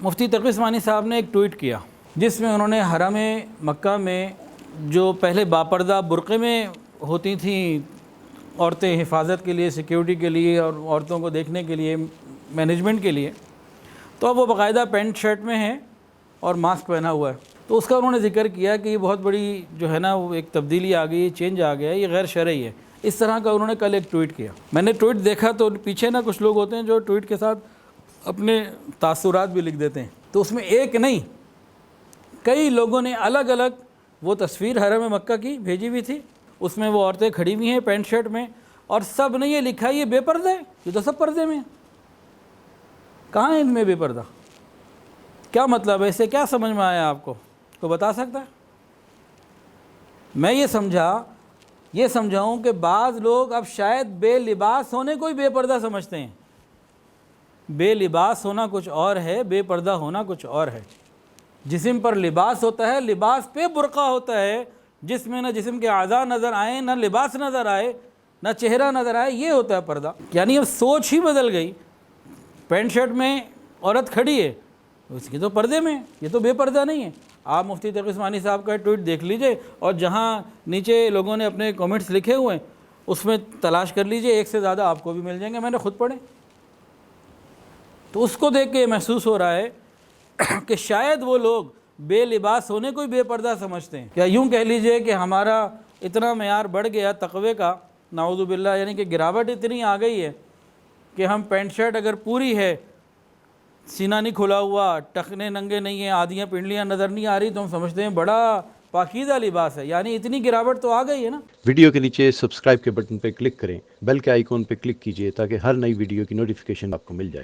مفتی تقی عثمانی صاحب نے ایک ٹویٹ کیا جس میں انہوں نے حرم مکہ میں جو پہلے باپردہ برقعے میں ہوتی تھیں عورتیں حفاظت کے لیے، سیکیورٹی کے لیے اور عورتوں کو دیکھنے کے لیے، مینجمنٹ کے لیے، تو اب وہ باقاعدہ پینٹ شرٹ میں ہیں اور ماسک پہنا ہوا ہے۔ تو اس کا انہوں نے ذکر کیا کہ یہ بہت بڑی جو ہے نا وہ ایک تبدیلی آ گئی، چینج آ گیا ہے، یہ غیر شرعی ہے۔ اس طرح کا انہوں نے کل ایک ٹویٹ کیا۔ میں نے ٹویٹ دیکھا تو پیچھے نا کچھ لوگ ہوتے ہیں جو ٹویٹ کے ساتھ اپنے تاثرات بھی لکھ دیتے ہیں، تو اس میں ایک نہیں کئی لوگوں نے الگ الگ وہ تصویر حرم مکہ کی بھیجی ہوئی تھی، اس میں وہ عورتیں کھڑی ہوئی ہیں پینٹ شرٹ میں، اور سب نے یہ لکھا یہ بے پردہ ہے، یہ تو سب پردے میں ہیں۔ کہاں ہے ان میں بے پردہ؟ کیا مطلب ہے؟ اسے کیا سمجھ میں آیا آپ کو؟ کوئی بتا سکتا ہے؟ میں یہ سمجھاؤں کہ بعض لوگ اب شاید بے لباس ہونے کو ہی بے پردہ سمجھتے ہیں۔ بے لباس ہونا کچھ اور ہے، بے پردہ ہونا کچھ اور ہے۔ جسم پر لباس ہوتا ہے، لباس پہ برقع ہوتا ہے، جس میں نہ جسم کے اعضاء نظر آئیں، نہ لباس نظر آئے، نہ چہرہ نظر آئے، یہ ہوتا ہے پردہ۔ یعنی اب سوچ ہی بدل گئی۔ پینٹ شرٹ میں عورت کھڑی ہے، اس کی تو پردے میں، یہ تو بے پردہ نہیں ہے۔ آپ مفتی تقی عثمانی صاحب کا ٹویٹ دیکھ لیجئے، اور جہاں نیچے لوگوں نے اپنے کامنٹس لکھے ہوئے ہیں اس میں تلاش کر لیجئے، ایک سے زیادہ آپ کو بھی مل جائیں گے، میں نے خود پڑھے۔ تو اس کو دیکھ کے محسوس ہو رہا ہے کہ شاید وہ لوگ بے لباس ہونے کو ہی بے پردہ سمجھتے ہیں، یا یوں کہہ لیجئے کہ ہمارا اتنا معیار بڑھ گیا تقوی کا، نعوذ باللہ، یعنی کہ گراوٹ اتنی آ گئی ہے کہ ہم پینٹ شرٹ اگر پوری ہے، سینہ نہیں کھلا ہوا، ٹخنے ننگے نہیں ہیں، آدھیاں پنڈلیاں نظر نہیں آ رہی، تو ہم سمجھتے ہیں بڑا پاکیزہ لباس ہے۔ یعنی اتنی گراوٹ تو آ گئی ہے نا۔ ویڈیو کے نیچے سبسکرائب کے بٹن پہ کلک کریں، بیل کے آئیکن پہ کلک کیجئے تاکہ ہر نئی ویڈیو کی نوٹیفیکیشن آپ کو مل جائے۔